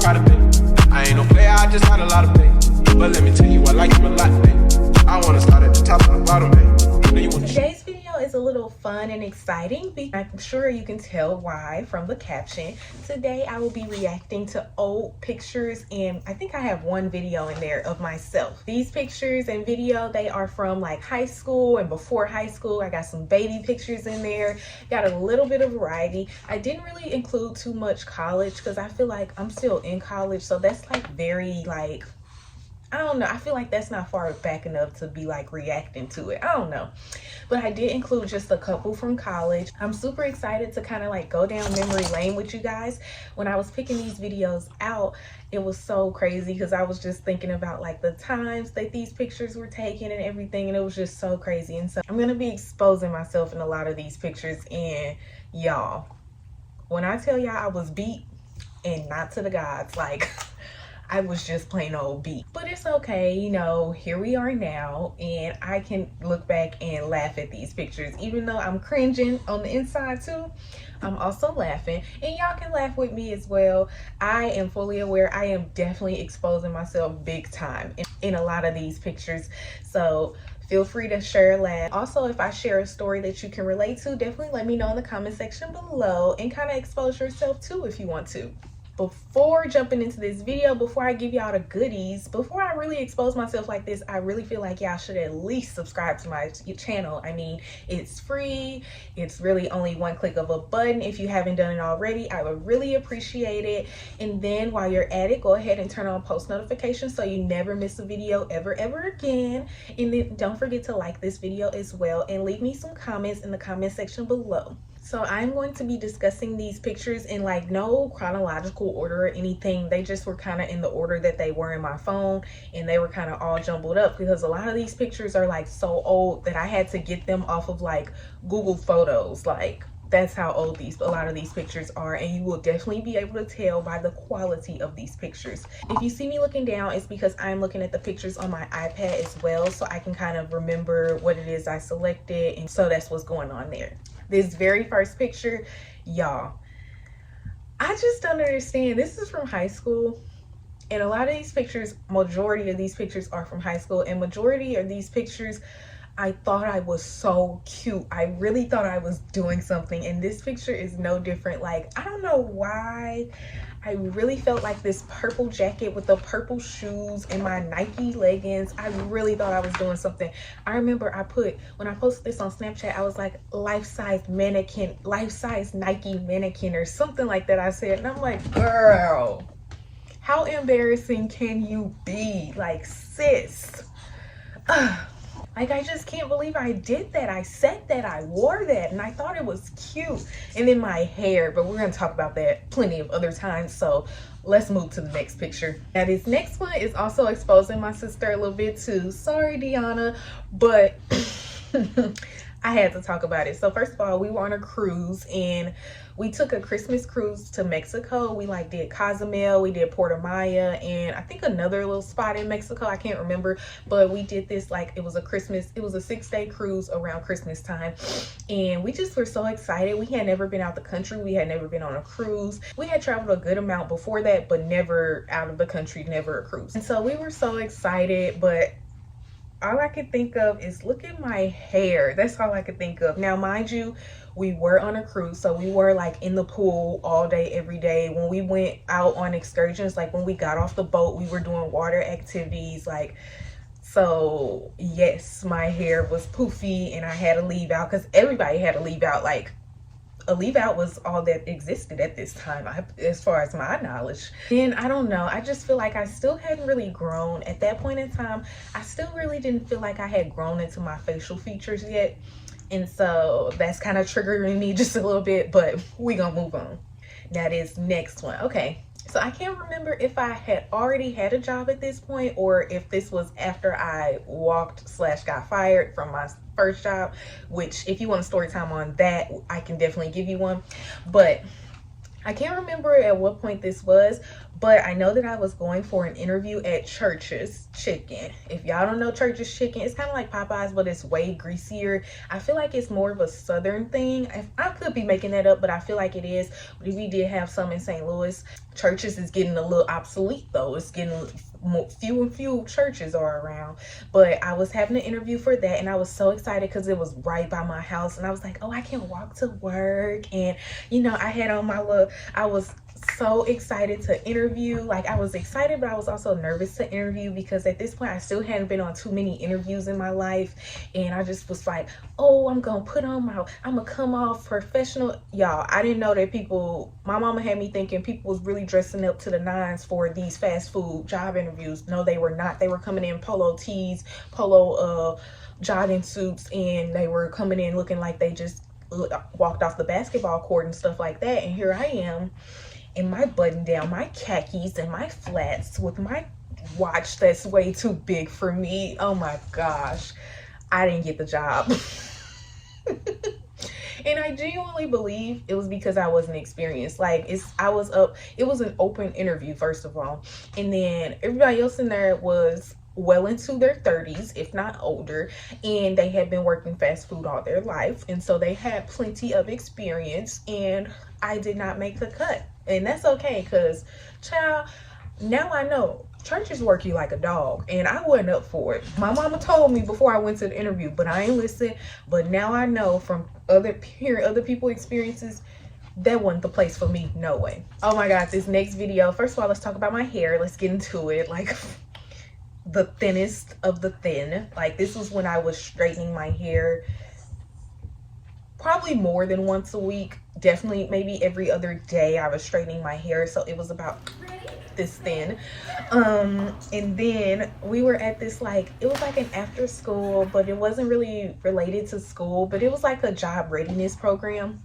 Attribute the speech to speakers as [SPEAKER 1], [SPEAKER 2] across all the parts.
[SPEAKER 1] I gotta pay. I ain't no player, I just had a lot of pay. But let me tell you, I like you a lot, babe. I wanna start at the top and the bottom, babe.
[SPEAKER 2] Today's video is a little fun and exciting. I'm sure you can tell why from the caption. Today I will be reacting to old pictures, and I think I have one video in there of myself. These pictures and video, they are from like high school and before high school. I got some baby pictures in there, got a little bit of variety. I didn't really include too much college because I feel like I'm still in college, so that's like very like, I don't know, I feel like that's not far back enough to be like reacting to it. I don't know, but I did include just a couple from college. I'm super excited to kind of like go down memory lane with you guys. When I was picking these videos out, it was so crazy because I was just thinking about like the times that these pictures were taken and everything, and it was just so crazy. And so I'm gonna be exposing myself in a lot of these pictures, and y'all, when I tell y'all I was beat, and not to the gods, like I was just plain old beat. But it's okay, you know, here we are now, and I can look back and laugh at these pictures. Even though I'm cringing on the inside too, I'm also laughing, and y'all can laugh with me as well. I am fully aware I am definitely exposing myself big time in a lot of these pictures, so feel free to share a laugh. Also, if I share a story that you can relate to, definitely let me know in the comment section below, and kind of expose yourself too if you want to. Before jumping into this video, before I give y'all the goodies, before I really expose myself like this, I really feel like y'all should at least subscribe to my channel. I mean, it's free. It's really only one click of a button. If you haven't done it already, I would really appreciate it. And then while you're at it, go ahead and turn on post notifications so you never miss a video ever again. And then don't forget to like this video as well, and leave me some comments in the comment section below. So I'm going to be discussing these pictures in like no chronological order or anything. They just were kind of in the order that they were in my phone, and they were kind of all jumbled up because a lot of these pictures are like so old that I had to get them off of like Google Photos. Like, that's how old a lot of these pictures are, and you will definitely be able to tell by the quality of these pictures. If you see me looking down, it's because I'm looking at the pictures on my iPad as well, so I can kind of remember what it is I selected, and so that's what's going on there. This very first picture, y'all, I just don't understand. This is from high school, and a lot of these pictures, majority of these pictures are from high school, and majority of these pictures, I thought I was so cute. I really thought I was doing something, and this picture is no different. Like, I don't know why, I really felt like this purple jacket with the purple shoes and my Nike leggings. I really thought I was doing something. I remember when I posted this on Snapchat, I was like, life-size mannequin, life-size Nike mannequin or something like that I said. And I'm like, girl, how embarrassing can you be? Like, sis. Like, I just can't believe I did that. I said that, I wore that, and I thought it was cute. And then my hair, but we're gonna talk about that plenty of other times, so let's move to the next picture. Now, this next one is also exposing my sister a little bit too. Sorry, Deanna, but I had to talk about it. So first of all, we were on a cruise, and we took a Christmas cruise to Mexico. We like did Cozumel, we did Puerto Maya, and I think another little spot in Mexico, I can't remember, but we did this like it was a 6-day cruise around Christmas time, and we just were so excited. We had never been out the country, we had never been on a cruise. We had traveled a good amount before that, but never out of the country, never a cruise. And so we were so excited, but all I could think of is, look at my hair. That's all I could think of. Now, mind you, we were on a cruise, so we were like in the pool all day, every day. When we went out on excursions, like when we got off the boat, we were doing water activities. Like, so yes, my hair was poofy, and I had to leave out because everybody had to leave out. Like, a leave out was all that existed at this time, as far as my knowledge. And I don't know, I just feel like I still hadn't really grown at that point in time. I still really didn't feel like I had grown into my facial features yet, and so that's kind of triggering me just a little bit, but we gonna move on. Now, this next one, okay, so I can't remember if I had already had a job at this point, or if this was after I got fired from my first job, which if you want a story time on that, I can definitely give you one. But I can't remember at what point this was, But I know that I was going for an interview at Church's Chicken. If y'all don't know Church's Chicken, it's kind of like Popeyes, but it's way greasier. I feel like it's more of a southern thing. I could be making that up, but I feel like it is. But we did have some in St. Louis. Church's is getting a little obsolete though. It's getting few and few churches are around. But I was having an interview for that, and I was so excited because it was right by my house, and I was like, oh, I can walk to work. And you know, I had on my little, I was so excited to interview. Like, I was excited, but I was also nervous to interview because at this point I still hadn't been on too many interviews in my life, and I just was like, oh, I'm gonna come off professional. Y'all, I didn't know that people, my mama had me thinking people was really dressing up to the nines for these fast food job interviews. No, they were not. They were coming in polo tees, jogging suits, and they were coming in looking like they just walked off the basketball court and stuff like that. And here I am in my button down, my khakis and my flats with my watch that's way too big for me. Oh my gosh, I didn't get the job. And I genuinely believe it was because I wasn't experienced. Like, it was an open interview, first of all, and then everybody else in there was well into their 30s, if not older, and they had been working fast food all their life, and so they had plenty of experience, and I did not make the cut. And that's okay, because child, now I know churches work you like a dog, and I wasn't up for it. My mama told me before I went to the interview, but I ain't listen. But now I know from hearing other people's experiences, that wasn't the place for me. No way. Oh my god, this next video, first of all, let's talk about my hair. Let's get into it. Like, the thinnest of the thin. Like, this was when I was straightening my hair probably more than once a week, definitely maybe every other day I was straightening my hair, so it was about this thin. And then we were at this, like, it was like an after school, but it wasn't really related to school, but it was like a job readiness program.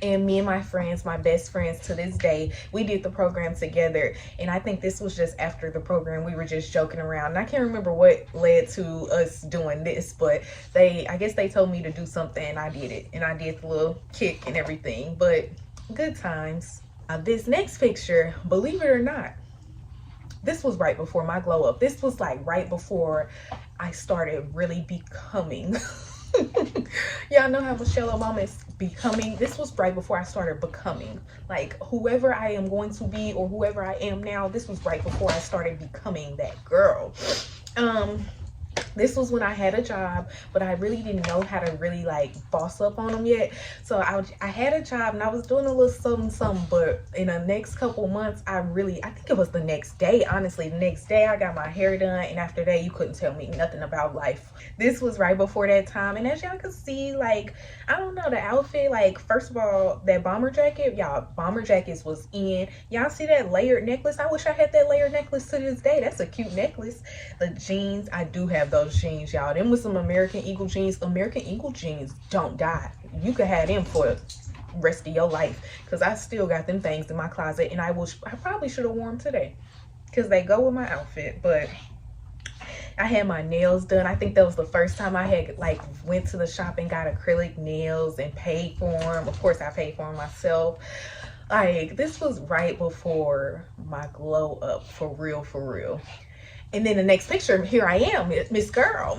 [SPEAKER 2] And me and my friends, my best friends to this day, we did the program together. And I think this was just after the program. We were just joking around. And I can't remember what led to us doing this, but I guess they told me to do something, and I did it. And I did the little kick and everything, but good times. This next picture, believe it or not, this was right before my glow up. This was like right before I started really becoming. Y'all know how Michelle Obama is becoming. This was right before I started becoming. Like, whoever I am going to be or whoever I am now, this was right before I started becoming that girl. This was when I had a job, but I really didn't know how to really like boss up on them yet. So I had a job and I was doing a little something, but in the next couple months, I think it was the next day, honestly, the next day I got my hair done, and after that, you couldn't tell me nothing about life. This was right before that time, and as y'all can see, like, I don't know, the outfit, like, first of all, that bomber jacket, y'all, bomber jackets was in. Y'all see that layered necklace? I wish I had that layered necklace to this day. That's a cute necklace. The jeans, I do have those jeans, y'all. Them with some American Eagle jeans. American Eagle jeans don't die. You could have them for the rest of your life, because I still got them things in my closet, and I probably should have worn them today because they go with my outfit. But I had my nails done. I think that was the first time I had like went to the shop and got acrylic nails and paid for them. Of course, I paid for them myself. Like, this was right before my glow up, for real, for real. And then the next picture, here I am, Miss Girl,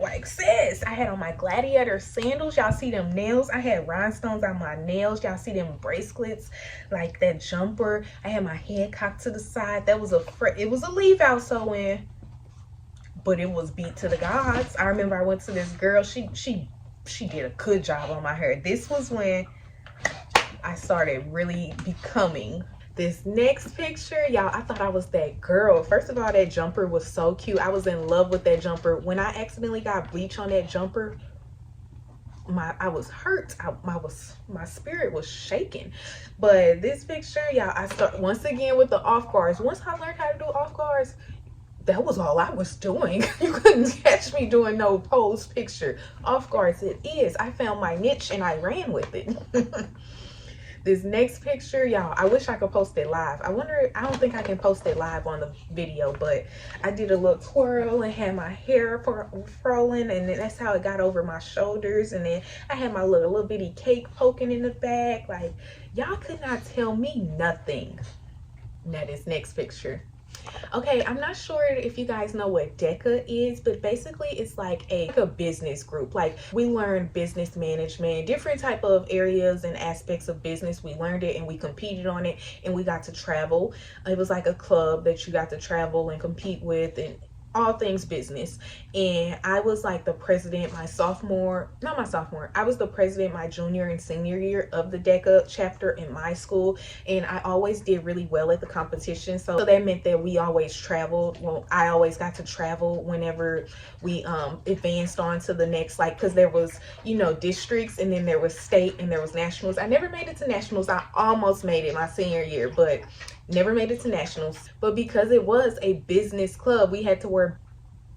[SPEAKER 2] like, sis. I had on my gladiator sandals. Y'all see them nails? I had rhinestones on my nails. Y'all see them bracelets, like that jumper. I had my head cocked to the side. That was it was a leave out sew-in, but it was beat to the gods. I remember I went to this girl. She did a good job on my hair. This was when I started really becoming. This next picture, y'all, I thought I was that girl. First of all, that jumper was so cute. I was in love with that jumper. When I accidentally got bleach on that jumper, I was hurt. My spirit was shaking. But this picture, y'all, I start once again with the off guards. Once I learned how to do off guards, that was all I was doing. You couldn't catch me doing no pose picture. Off guards it is. I found my niche and I ran with it. This next picture, y'all, I wish I could post it live. I don't think I can post it live on the video, but I did a little twirl and had my hair rolling, and then that's how it got over my shoulders. And then I had my little bitty cake poking in the back. Like, y'all could not tell me nothing. Now this next picture. Okay, I'm not sure if you guys know what DECA is, but basically it's like a business group. Like we learn business management, different type of areas and aspects of business. We learned it and we competed on it and we got to travel. It was like a club that you got to travel and compete with and all things business. And I was like the president my sophomore, not my sophomore, I was the president my junior and senior year of the DECA chapter in my school, and I always did really well at the competition. So that meant that we always traveled. Well, I always got to travel whenever we advanced on to the next, like, because there was, you know, districts and then there was state and there was nationals. I never made it to nationals. I almost made it my senior year, but never made it to nationals. But because it was a business club, we had to wear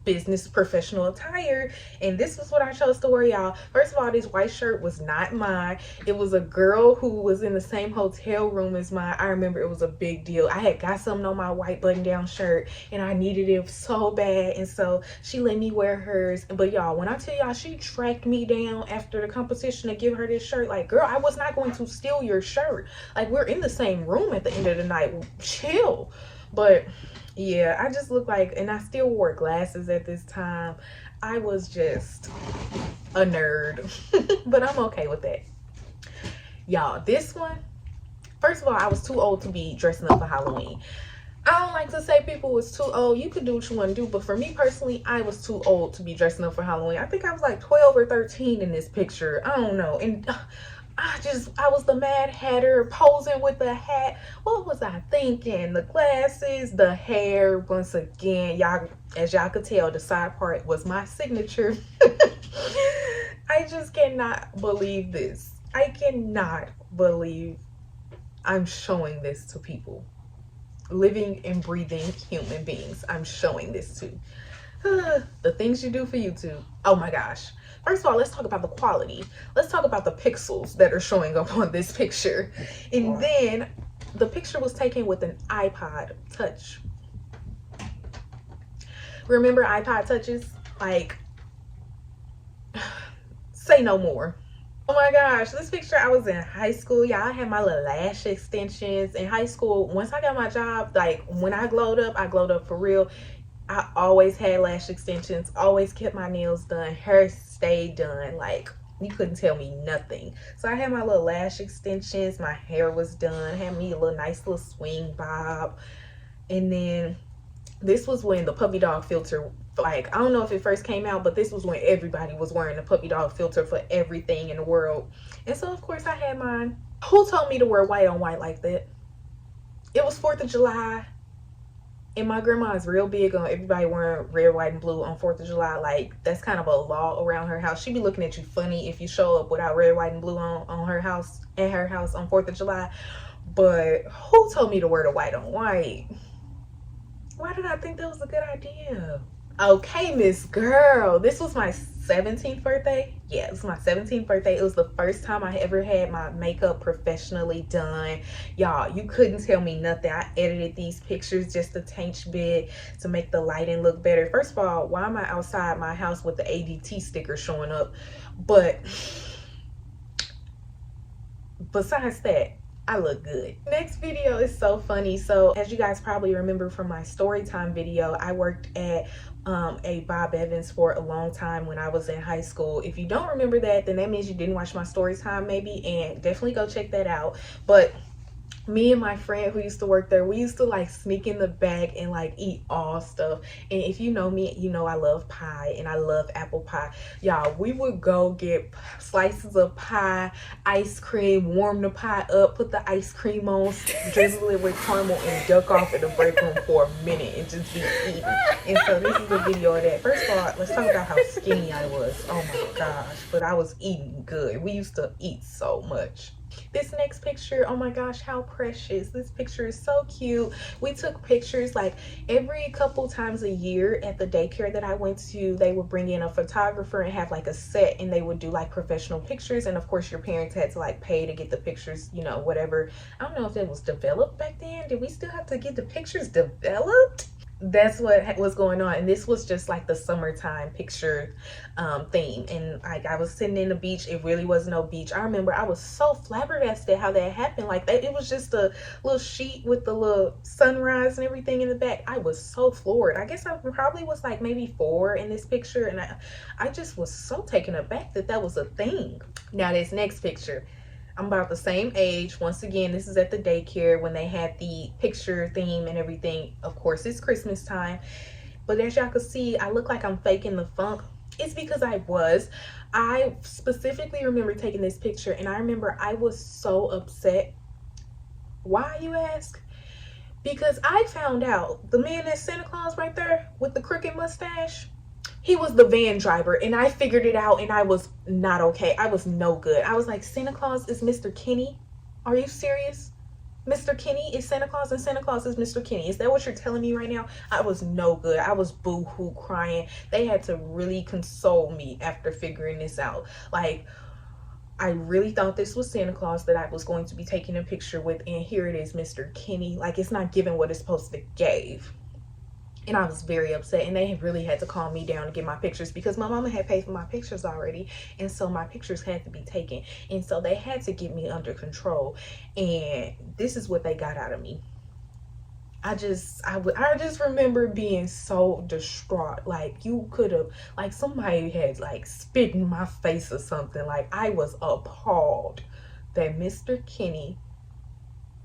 [SPEAKER 2] business professional attire, and this is what I chose to wear, y'all. First of all, this white shirt was not mine. It was a girl who was in the same hotel room as mine. I remember it was a big deal. I had got something on my white button down shirt and I needed it so bad, and so she let me wear hers. But y'all, when I tell y'all, she tracked me down after the competition to give her this shirt. Like, girl, I was not going to steal your shirt. Like, we're in the same room at the end of the night. Chill. But yeah, I just looked like, and I still wore glasses at this time. I was just a nerd, but I'm okay with that. Y'all, this one, first of all, I was too old to be dressing up for Halloween. I don't like to say people was too old. You could do what you want to do, but for me personally, I was too old to be dressing up for Halloween. I think I was like 12 or 13 in this picture. I don't know. And I was the Mad Hatter posing with the hat. What was I thinking? The glasses, the hair. Once again, y'all, as y'all could tell, the side part was my signature. I just cannot believe this. I cannot believe I'm showing this to people. Living and breathing human beings. I'm showing this to. The things you do for YouTube. Oh my gosh. First of all, let's talk about the quality. Let's talk about the pixels that are showing up on this picture. And then the picture was taken with an iPod Touch. Remember iPod Touches? Like, say no more. Oh my gosh, this picture, I was in high school. Y'all, I had my little lash extensions in high school. Once I got my job, like when I glowed up for real. I always had lash extensions, always kept my nails done, hair stayed done. Like, you couldn't tell me nothing. So I had my little lash extensions, my hair was done, I had me a little nice little swing bob. And then this was when the puppy dog filter, like, I don't know if it first came out, but this was when everybody was wearing the puppy dog filter for everything in the world. And so of course I had mine. Who told me to wear white on white like that? It was 4th of July. And my grandma is real big on everybody wearing red, white, and blue on 4th of July. Like, that's kind of a law around her house. She be looking at you funny if you show up without red, white, and blue on her house, at her house on 4th of July. But who told me to wear the white on white? Why did I think that was a good idea? Okay, Miss Girl. This was my 17th birthday. Yeah, it was my 17th birthday. It was the first time I ever had my makeup professionally done. Y'all, you couldn't tell me nothing. I edited these pictures just a tinge bit to make the lighting look better. First of all, why am I outside my house with the ADT sticker showing up? But besides that, I look good. Next video is so funny. So as you guys probably remember from my story time video, I worked at a Bob Evans for a long time when I was in high school. If you don't remember that, then that means you didn't watch my story time maybe, and definitely go check that out. But me and my friend who used to work there, we used to like sneak in the back and like eat all stuff. And if you know me, you know I love pie and I love apple pie. Y'all, we would go get slices of pie, ice cream, warm the pie up, put the ice cream on, drizzle it with caramel, and duck off in the break room for a minute and just be eating. And so this is a video of that. First of all, let's talk about how skinny I was. Oh my gosh, but I was eating good. We used to eat so much. This next picture, oh my gosh, how precious. This picture is so cute. We took pictures like every couple times a year at the daycare that I went to. They would bring in a photographer and have like a set, and they would do like professional pictures. And of course your parents had to like pay to get the pictures, you know, whatever. I don't know if it was developed back then. Did we still have to get the pictures developed? That's what was going on. And this was just like the summertime picture theme. And like I was sitting in the beach, it really was no beach. I remember I was so flabbergasted how that happened. Like that, it was just a little sheet with the little sunrise and everything in the back. I was so floored. I guess I probably was like maybe 4 in this picture, and I just was so taken aback that that was a thing. Now this next picture, I'm about the same age. Once again, this is at the daycare when they had the picture theme and everything. Of course, it's Christmas time. But as y'all can see, I look like I'm faking the funk. It's because I was. I specifically remember taking this picture, and I remember I was so upset. Why, you ask? Because I found out the man that's Santa Claus right there with the crooked mustache, he was the van driver, and I figured it out, and I was not okay. I was no good. I was like, Santa Claus is Mr. Kenny? Are you serious? Mr. Kenny is Santa Claus and Santa Claus is Mr. Kenny. Is that what you're telling me right now? I was no good. I was boo-hoo crying. They had to really console me after figuring this out. Like, I really thought this was Santa Claus that I was going to be taking a picture with, and here it is, Mr. Kenny. Like, it's not giving what it's supposed to give. And I was very upset, and they really had to calm me down to get my pictures because my mama had paid for my pictures already, and so my pictures had to be taken, and so they had to get me under control. And this is what they got out of me. I just remember being so distraught. Like, you could have, like, somebody had like spit in my face or something. Like, I was appalled that Mr. Kenny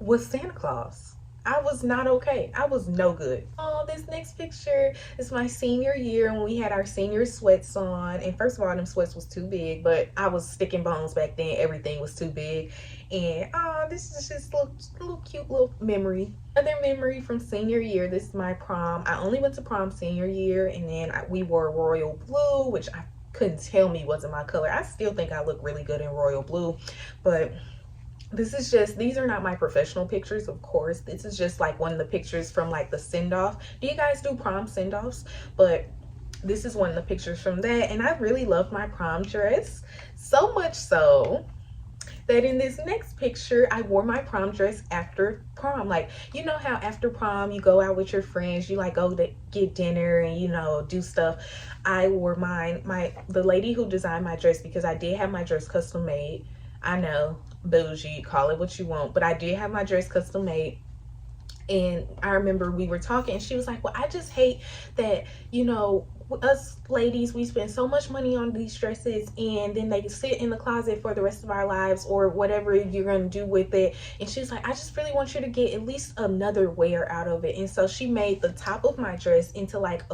[SPEAKER 2] was Santa Claus. I was not okay. I was no good. Oh, this next picture is my senior year when we had our senior sweats on. And first of all, them sweats was too big, but I was sticking bones back then. Everything was too big. And oh, this is just a little cute little memory. Another memory from senior year. This is my prom. I only went to prom senior year, and then we wore royal blue, which I couldn't tell me wasn't my color. I still think I look really good in royal blue, but this is just, these are not my professional pictures, of course. This is just like one of the pictures from like the send-off. Do you guys do prom send-offs? But this is one of the pictures from that, and I really love my prom dress, so much so that in this next picture I wore my prom dress after prom. Like, you know how after prom you go out with your friends, you like go to get dinner and, you know, do stuff. I wore mine, the lady who designed my dress, because I did have my dress custom made. I know, bougie, call it what you want, but I did have my dress custom made. And I remember we were talking, and she was like, well, I just hate that, you know, us ladies, we spend so much money on these dresses, and then they sit in the closet for the rest of our lives, or whatever you're going to do with it. And she was like, I just really want you to get at least another wear out of it. And so she made the top of my dress into like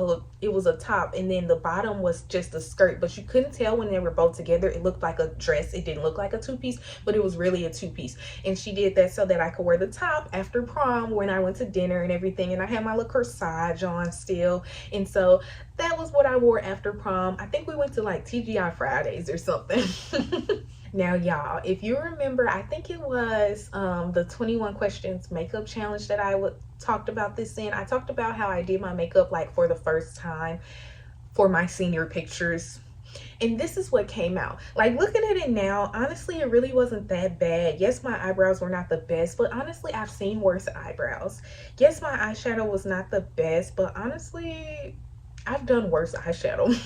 [SPEAKER 2] it was a top, and then the bottom was just a skirt, but you couldn't tell when they were both together. It looked like a dress. It didn't look like a two-piece, but it was really a two-piece. And she did that so that I could wear the top after prom when I went to dinner and everything, and I had my little corsage on still. And so that was what I wore after prom. I think we went to like TGI Fridays or something. Now, y'all, if you remember, I think it was the 21 questions makeup challenge that I talked about this in. I talked about how I did my makeup like for the first time for my senior pictures. And this is what came out. Like, looking at it now, honestly, it really wasn't that bad. Yes, my eyebrows were not the best, but honestly, I've seen worse eyebrows. Yes, my eyeshadow was not the best, but honestly, I've done worse eyeshadow.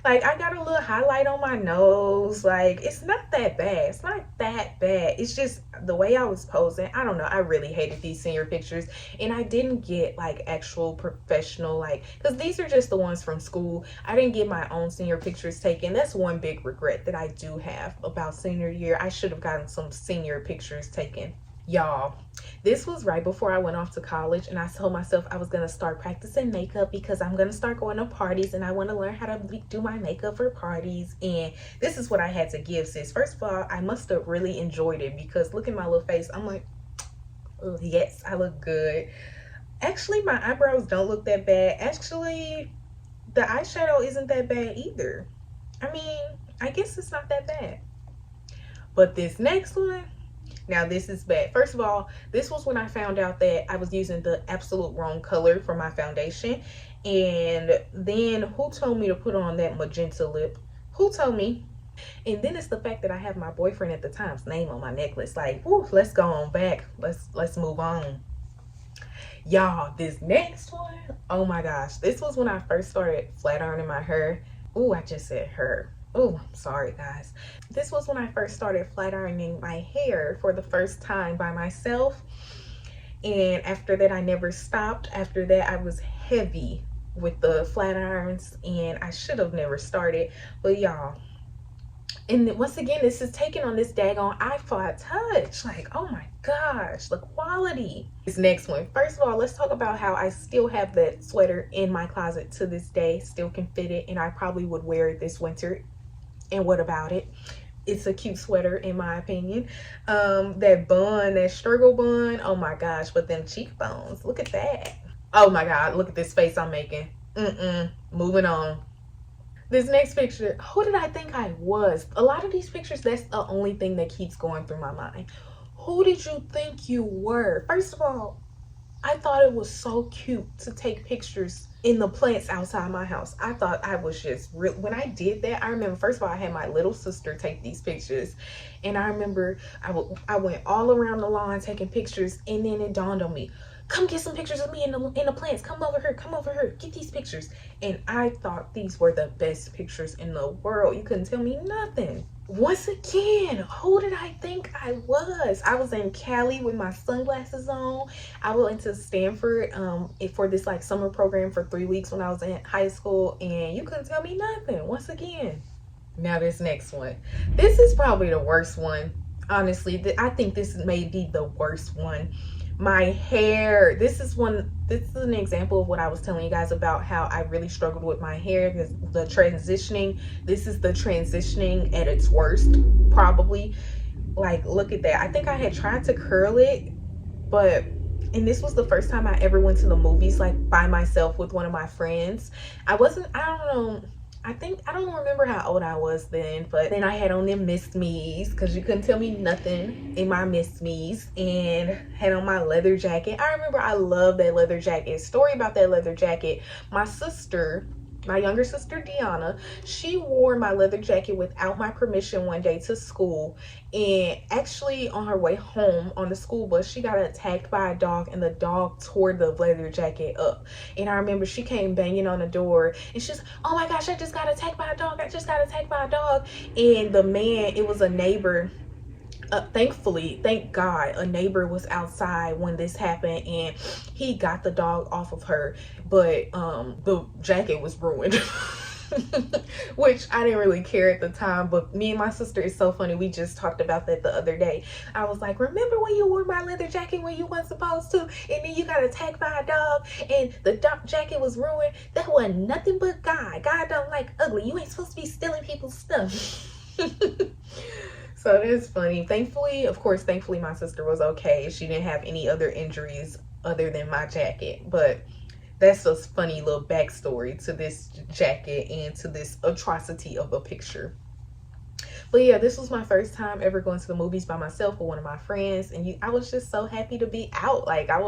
[SPEAKER 2] Like, I got a little highlight on my nose. Like, it's not that bad. It's not that bad. It's just the way I was posing. I don't know. I really hated these senior pictures. And I didn't get, like, actual professional, like, because these are just the ones from school. I didn't get my own senior pictures taken. That's one big regret that I do have about senior year. I should have gotten some senior pictures taken. Y'all, this was right before I went off to college, and I told myself I was going to start practicing makeup because I'm going to start going to parties, and I want to learn how to do my makeup for parties. And this is what I had to give, sis. First of all, I must have really enjoyed it, because look at my little face. I'm like, oh, yes, I look good. Actually, my eyebrows don't look that bad. Actually, the eyeshadow isn't that bad either. I mean, I guess it's not that bad. But this next one, now this is bad. First of all, this was when I found out that I was using the absolute wrong color for my foundation. And then who told me to put on that magenta lip? Who told me? And then it's the fact that I have my boyfriend at the time's name on my necklace. Like, whew, let's go on back. Let's move on. Y'all, this next one, oh my gosh, this was when I first started flat ironing my hair. Oh, I just said hair. Oh, I'm sorry guys. This was when I first started flat ironing my hair for the first time by myself. And after that, I never stopped. After that, I was heavy with the flat irons and I should have never started. But y'all, and once again, this is taken on this daggone iPod Touch. Like, oh my gosh, the quality. This next one, first of all, let's talk about how I still have that sweater in my closet to this day, still can fit it, and I probably would wear it this winter. And what about it? It's a cute sweater in my opinion. That bun, that struggle bun, oh my gosh, but them cheekbones, look at that. Oh my god, look at this face I'm making. Moving on. This next picture, who did I think I was? A lot of these pictures, that's the only thing that keeps going through my mind. Who did you think you were? First of all, I thought it was so cute to take pictures in the plants outside my house. I thought I was just real. When I did that, I remember, first of all, I had my little sister take these pictures. And I remember I went all around the lawn taking pictures, and then it dawned on me, come get some pictures of me in the plants. Come over here, get these pictures. And I thought these were the best pictures in the world. You couldn't tell me nothing. Once again, who did I think I was? I was in Cali with my sunglasses on. I went to Stanford for this like summer program for 3 weeks when I was in high school, and you couldn't tell me nothing. Once again. Now this next one. This is probably the worst one. Honestly, I think this may be the worst one. My hair, this is an example of what I was telling you guys about how I really struggled with my hair, because the transitioning, this is the transitioning at its worst, probably. Like, look at that. I think I had tried to curl it, and this was the first time I ever went to the movies, like by myself with one of my friends. I don't remember how old I was then, but then I had on them Miss Me's, because you couldn't tell me nothing in my Miss Me's, and had on my leather jacket. I remember I loved that leather jacket. Story about that leather jacket. My younger sister Deanna, she wore my leather jacket without my permission one day to school, and actually on her way home on the school bus, she got attacked by a dog, and the dog tore the leather jacket up. And I remember she came banging on the door, and she's, oh my gosh, I just got attacked by a dog, and the man, it was a neighbor. Thank God, a neighbor was outside when this happened, and he got the dog off of her, but the jacket was ruined. Which I didn't really care at the time, but me and my sister, is so funny, we just talked about that the other day. I was like, remember when you wore my leather jacket when you weren't supposed to, and then you got attacked by a dog and the dog jacket was ruined? That wasn't nothing but God. God don't like ugly. You ain't supposed to be stealing people's stuff. So that's funny. Thankfully my sister was okay. She didn't have any other injuries other than my jacket. But that's a funny little backstory to this jacket and to this atrocity of a picture. But yeah, this was my first time ever going to the movies by myself with one of my friends. And I was just so happy to be out. Like, I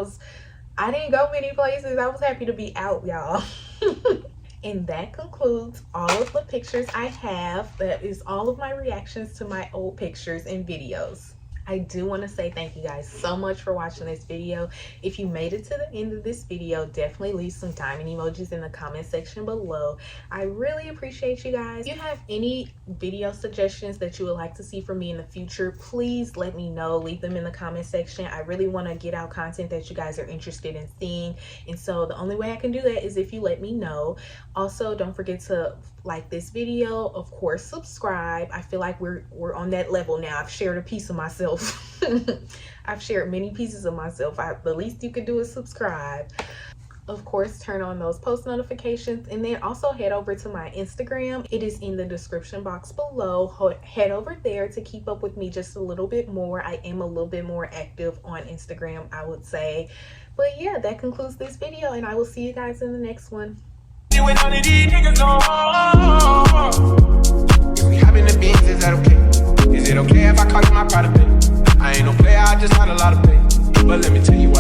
[SPEAKER 2] didn't go many places. I was happy to be out, y'all. And that concludes all of the pictures I have. That is all of my reactions to my old pictures and videos. I do want to say thank you guys so much for watching this video. If you made it to the end of this video, definitely leave some diamond emojis in the comment section below. I really appreciate you guys. If you have any video suggestions that you would like to see from me in the future, please let me know. Leave them in the comment section. I really want to get out content that you guys are interested in seeing, and so the only way I can do that is if you let me know. Also, don't forget to like this video, of course, subscribe. I feel like we're on that level now. I've shared a piece of myself. I've shared many pieces of myself. The least you can do is subscribe. Of course, turn on those post notifications, and then also head over to my Instagram. It is in the description box below. Head over there to keep up with me just a little bit more. I am a little bit more active on Instagram, I would say. But yeah, that concludes this video, and I will see you guys in the next one.
[SPEAKER 1] If we having the beans, is that okay? Is it okay if I call you my pride of pay? I ain't no player, I just got a lot of pay. But let me tell you